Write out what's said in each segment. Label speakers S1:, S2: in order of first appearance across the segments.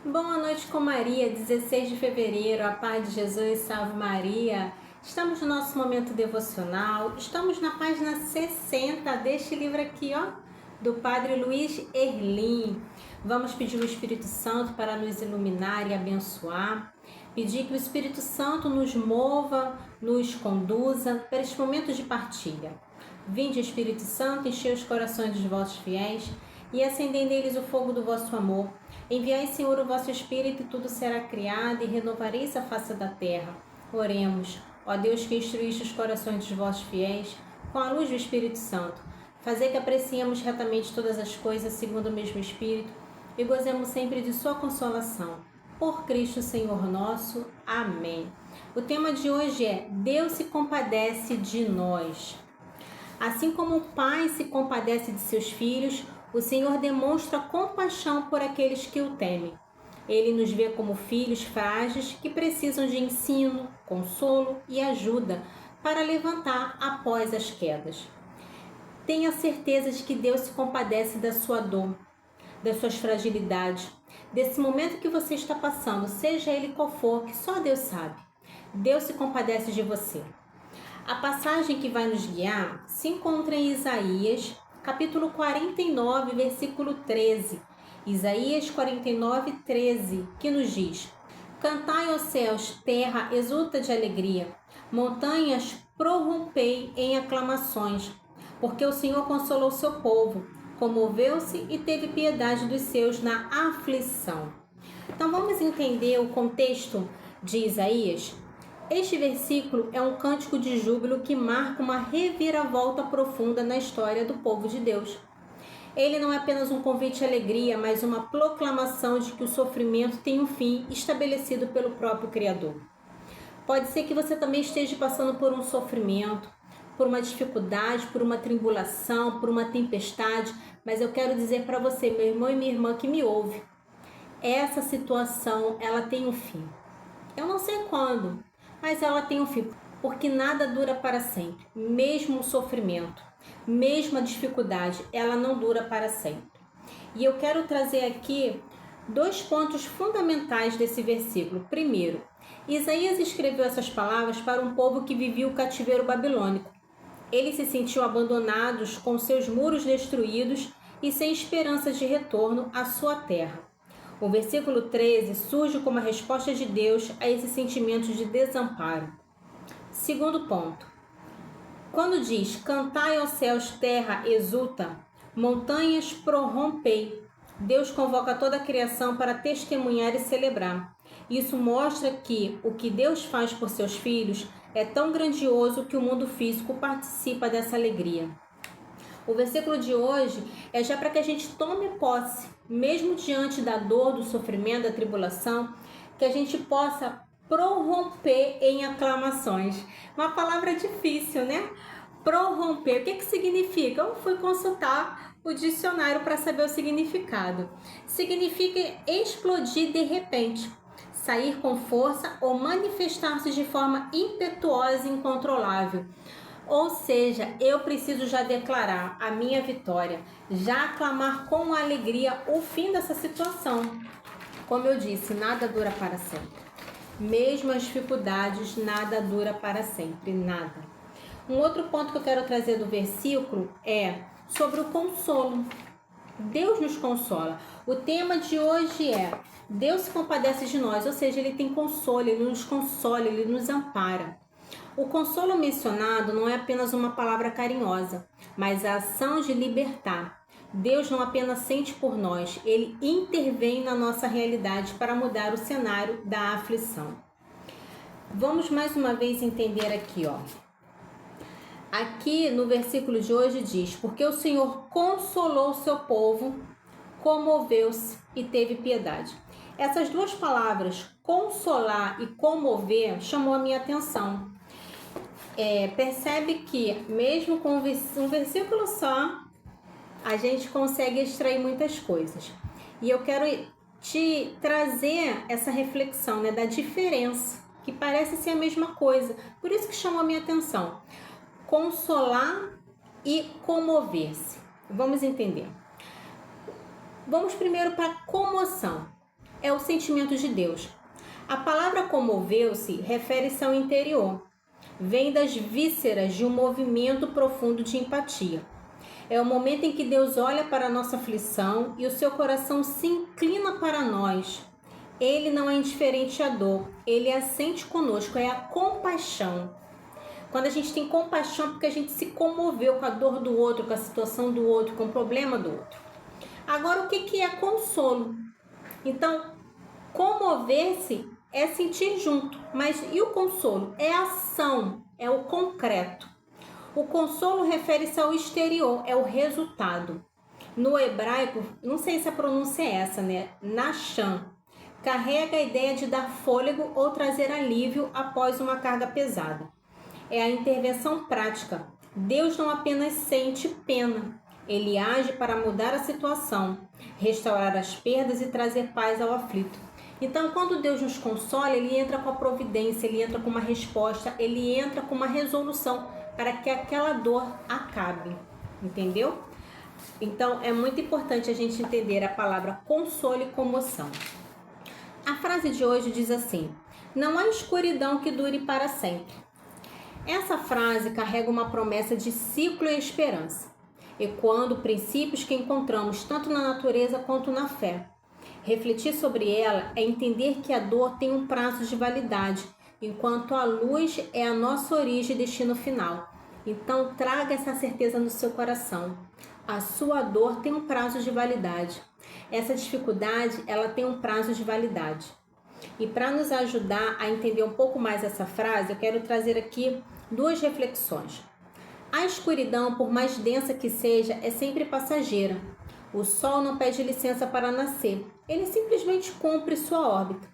S1: Boa noite com Maria, 16 de fevereiro, a paz de Jesus, salve Maria. Estamos no nosso momento devocional, estamos na página 60 deste livro aqui, ó, do Padre Luiz Erlim. Vamos pedir o Espírito Santo para nos iluminar e abençoar. Pedir que o Espírito Santo nos mova, nos conduza para este momento de partilha. Vinde, Espírito Santo, enchei os corações dos vossos fiéis e acendei neles o fogo do vosso amor. Enviai, Senhor, o vosso Espírito, e tudo será criado, e renovareis a face da terra. Oremos. Ó Deus, que instruíste os corações dos vossos fiéis com a luz do Espírito Santo, fazei que apreciemos retamente todas as coisas segundo o mesmo Espírito e gozemos sempre de sua consolação. Por Cristo, Senhor nosso. Amém. O tema de hoje é: Deus se compadece de nós. Assim como o pai se compadece de seus filhos, o Senhor demonstra compaixão por aqueles que o temem. Ele nos vê como filhos frágeis que precisam de ensino, consolo e ajuda para levantar após as quedas. Tenha certeza de que Deus se compadece da sua dor, das suas fragilidades, desse momento que você está passando, seja ele qual for, que só Deus sabe. Deus se compadece de você. A passagem que vai nos guiar se encontra em Isaías, capítulo 49, versículo 13. Isaías 49, 13, que nos diz: Cantai, ó céus, terra exulta de alegria, montanhas prorrompei em aclamações, porque o Senhor consolou seu povo, comoveu-se e teve piedade dos seus na aflição. Então vamos entender o contexto de Isaías? Este versículo é um cântico de júbilo que marca uma reviravolta profunda na história do povo de Deus. Ele não é apenas um convite à alegria, mas uma proclamação de que o sofrimento tem um fim estabelecido pelo próprio Criador. Pode ser que você também esteja passando por um sofrimento, por uma dificuldade, por uma tribulação, por uma tempestade, mas eu quero dizer para você, meu irmão e minha irmã que me ouve, essa situação, ela tem um fim. Eu não sei quando, mas ela tem um fim, porque nada dura para sempre, mesmo o sofrimento, mesmo a dificuldade, ela não dura para sempre. E eu quero trazer aqui dois pontos fundamentais desse versículo. Primeiro, Isaías escreveu essas palavras para um povo que vivia o cativeiro babilônico. Eles se sentiam abandonados, com seus muros destruídos e sem esperança de retorno à sua terra. O versículo 13 surge como a resposta de Deus a esses sentimentos de desamparo. Segundo ponto, quando diz: Cantai, ó céus, terra exulta, montanhas prorrompei, Deus convoca toda a criação para testemunhar e celebrar. Isso mostra que o que Deus faz por seus filhos é tão grandioso que o mundo físico participa dessa alegria. O versículo de hoje é já para que a gente tome posse, mesmo diante da dor, do sofrimento, da tribulação, que a gente possa prorromper em aclamações. Uma palavra difícil, né? Prorromper, o que significa? Eu fui consultar o dicionário para saber o significado. Significa explodir de repente, sair com força ou manifestar-se de forma impetuosa e incontrolável. Ou seja, eu preciso já declarar a minha vitória, já aclamar com alegria o fim dessa situação. Como eu disse, nada dura para sempre. Mesmo as dificuldades, nada dura para sempre, nada. Um outro ponto que eu quero trazer do versículo é sobre o consolo. Deus nos consola. O tema de hoje é: Deus se compadece de nós, ou seja, Ele tem consolo, Ele nos consola, Ele nos ampara. O consolo mencionado não é apenas uma palavra carinhosa, mas a ação de libertar. Deus não apenas sente por nós, Ele intervém na nossa realidade para mudar o cenário da aflição. Vamos mais uma vez entender aqui, ó. Aqui no versículo de hoje diz: Porque o Senhor consolou o seu povo, comoveu-se e teve piedade. Essas duas palavras, consolar e comover, chamou a minha atenção. Percebe que mesmo com um versículo só, a gente consegue extrair muitas coisas. E eu quero te trazer essa reflexão, né, da diferença, que parece ser a mesma coisa. Por isso que chamou a minha atenção. Consolar e comover-se. Vamos entender. Vamos primeiro para a comoção. é o sentimento de Deus. A palavra comoveu-se refere-se ao interior. Vem das vísceras de um movimento profundo de empatia. É o momento em que Deus olha para a nossa aflição e o seu coração se inclina para nós. Ele não é indiferente à dor, ele a sente conosco, é a compaixão. Quando a gente tem compaixão, é porque a gente se comoveu com a dor do outro, com a situação do outro, com o problema do outro. Agora, o que é consolo? Então, comover-se é sentir junto, mas e o consolo? É a ação, é o concreto. O consolo refere-se ao exterior, é o resultado. No hebraico, não sei se a pronúncia é essa, né? Nachan, carrega a ideia de dar fôlego ou trazer alívio após uma carga pesada. É a intervenção prática. Deus não apenas sente pena, ele age para mudar a situação, restaurar as perdas e trazer paz ao aflito. Então, quando Deus nos consola, ele entra com a providência, ele entra com uma resposta, ele entra com uma resolução para que aquela dor acabe, entendeu? Então, é muito importante a gente entender a palavra consolo e comoção. A frase de hoje diz assim: não há escuridão que dure para sempre. Essa frase carrega uma promessa de ciclo e esperança, ecoando princípios que encontramos tanto na natureza quanto na fé. Refletir sobre ela é entender que a dor tem um prazo de validade, enquanto a luz é a nossa origem e destino final. Então, traga essa certeza no seu coração. A sua dor tem um prazo de validade. Essa dificuldade, ela tem um prazo de validade. E para nos ajudar a entender um pouco mais essa frase, eu quero trazer aqui duas reflexões. A escuridão, por mais densa que seja, é sempre passageira. O sol não pede licença para nascer, ele simplesmente cumpre sua órbita.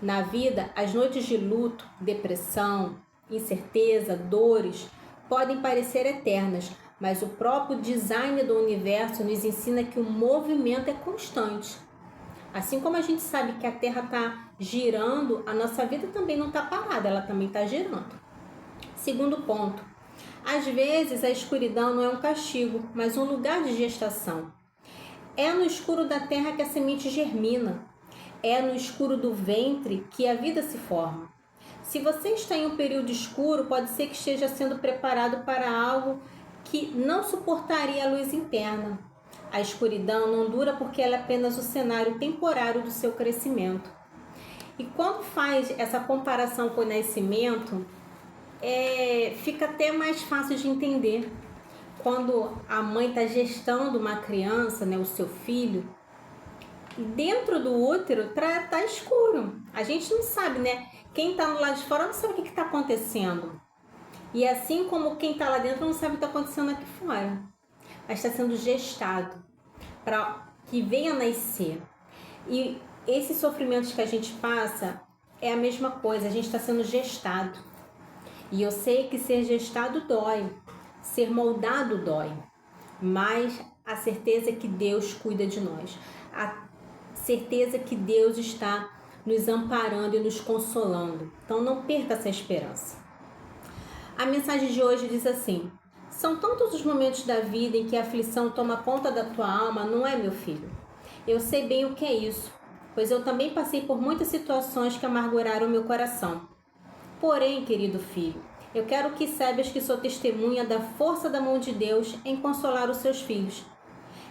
S1: Na vida, as noites de luto, depressão, incerteza, dores podem parecer eternas, mas o próprio design do universo nos ensina que o movimento é constante. Assim como a gente sabe que a Terra está girando, a nossa vida também não está parada, ela também está girando. Segundo ponto, às vezes a escuridão não é um castigo, mas um lugar de gestação. É no escuro da terra que a semente germina. É no escuro do ventre que a vida se forma. Se você está em um período escuro, pode ser que esteja sendo preparado para algo que não suportaria a luz interna. A escuridão não dura porque ela é apenas o cenário temporário do seu crescimento. E quando faz essa comparação com o nascimento, fica até mais fácil de entender. Quando a mãe está gestando uma criança, né, o seu filho, dentro do útero tá escuro. A gente não sabe, né? Quem está no lado de fora não sabe o que está acontecendo. E assim como quem está lá dentro não sabe o que está acontecendo aqui fora. Mas está sendo gestado para que venha nascer. E esses sofrimentos que a gente passa é a mesma coisa, a gente está sendo gestado. E eu sei que ser gestado dói. Ser moldado dói, mas a certeza é que Deus cuida de nós, a certeza que Deus está nos amparando e nos consolando. Então não perca essa esperança. A mensagem de hoje diz assim: são tantos os momentos da vida em que a aflição toma conta da tua alma, não é, meu filho? Eu sei bem o que é isso, pois eu também passei por muitas situações que amarguraram meu coração. Porém, querido filho, eu quero que saibas que sou testemunha da força da mão de Deus em consolar os seus filhos.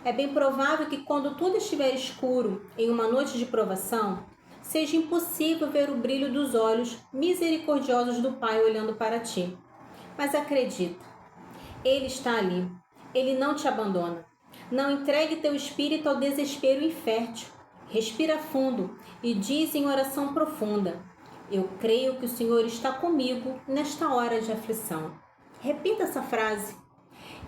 S1: É bem provável que quando tudo estiver escuro em uma noite de provação, seja impossível ver o brilho dos olhos misericordiosos do Pai olhando para ti. Mas acredita, Ele está ali. Ele não te abandona. Não entregue teu espírito ao desespero infértil. Respira fundo e diz em oração profunda: eu creio que o Senhor está comigo nesta hora de aflição. Repita essa frase.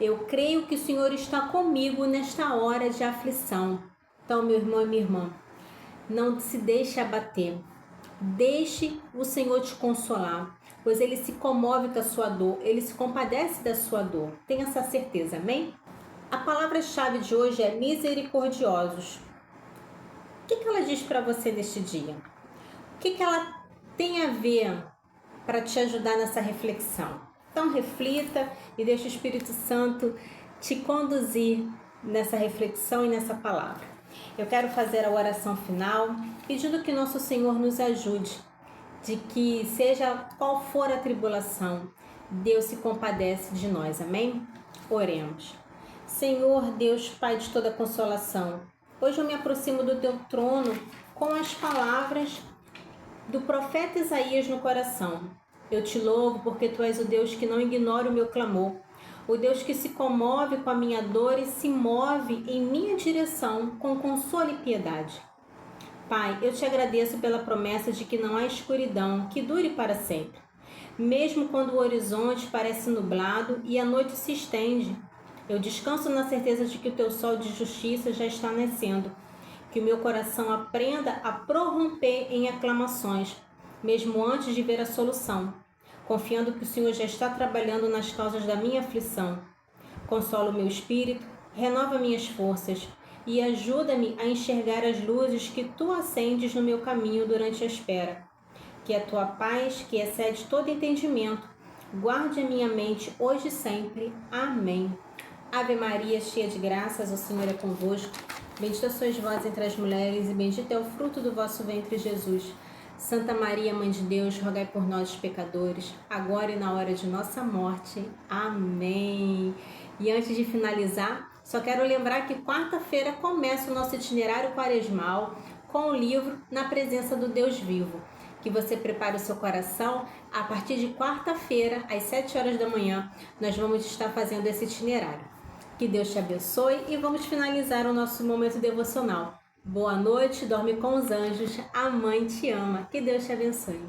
S1: Eu creio que o Senhor está comigo nesta hora de aflição. Então, meu irmão e minha irmã, não se deixe abater. Deixe o Senhor te consolar, pois Ele se comove com a sua dor, Ele se compadece da sua dor. Tenha essa certeza, amém? A palavra-chave de hoje é misericordiosos. O que ela diz para você neste dia? O que ela tem a ver para te ajudar nessa reflexão? Então reflita e deixe o Espírito Santo te conduzir nessa reflexão e nessa palavra. Eu quero fazer a oração final, pedindo que nosso Senhor nos ajude, de que seja qual for a tribulação, Deus se compadece de nós, amém? Oremos. Senhor Deus, Pai de toda consolação, hoje eu me aproximo do teu trono com as palavras do profeta Isaías no coração. Eu te louvo porque tu és o Deus que não ignora o meu clamor, o Deus que se comove com a minha dor e se move em minha direção com consolo e piedade. Pai, eu te agradeço pela promessa de que não há escuridão que dure para sempre. Mesmo quando o horizonte parece nublado e a noite se estende, eu descanso na certeza de que o teu sol de justiça já está nascendo, que o meu coração aprenda a prorromper em aclamações, mesmo antes de ver a solução, confiando que o Senhor já está trabalhando nas causas da minha aflição. Consola o meu espírito, renova minhas forças e ajuda-me a enxergar as luzes que tu acendes no meu caminho durante a espera. Que a tua paz, que excede todo entendimento, guarde a minha mente hoje e sempre. Amém. Ave Maria, cheia de graças, o Senhor é convosco. Bendita sois vós entre as mulheres e bendito é o fruto do vosso ventre, Jesus. Santa Maria, Mãe de Deus, rogai por nós, pecadores, agora e na hora de nossa morte. Amém. E antes de finalizar, só quero lembrar que quarta-feira começa o nosso itinerário quaresmal com o livro Na Presença do Deus Vivo. Que você prepare o seu coração. A partir de quarta-feira, às 7 horas da manhã, nós vamos estar fazendo esse itinerário. Que Deus te abençoe e vamos finalizar o nosso momento devocional. Boa noite, dorme com os anjos, a mãe te ama. Que Deus te abençoe.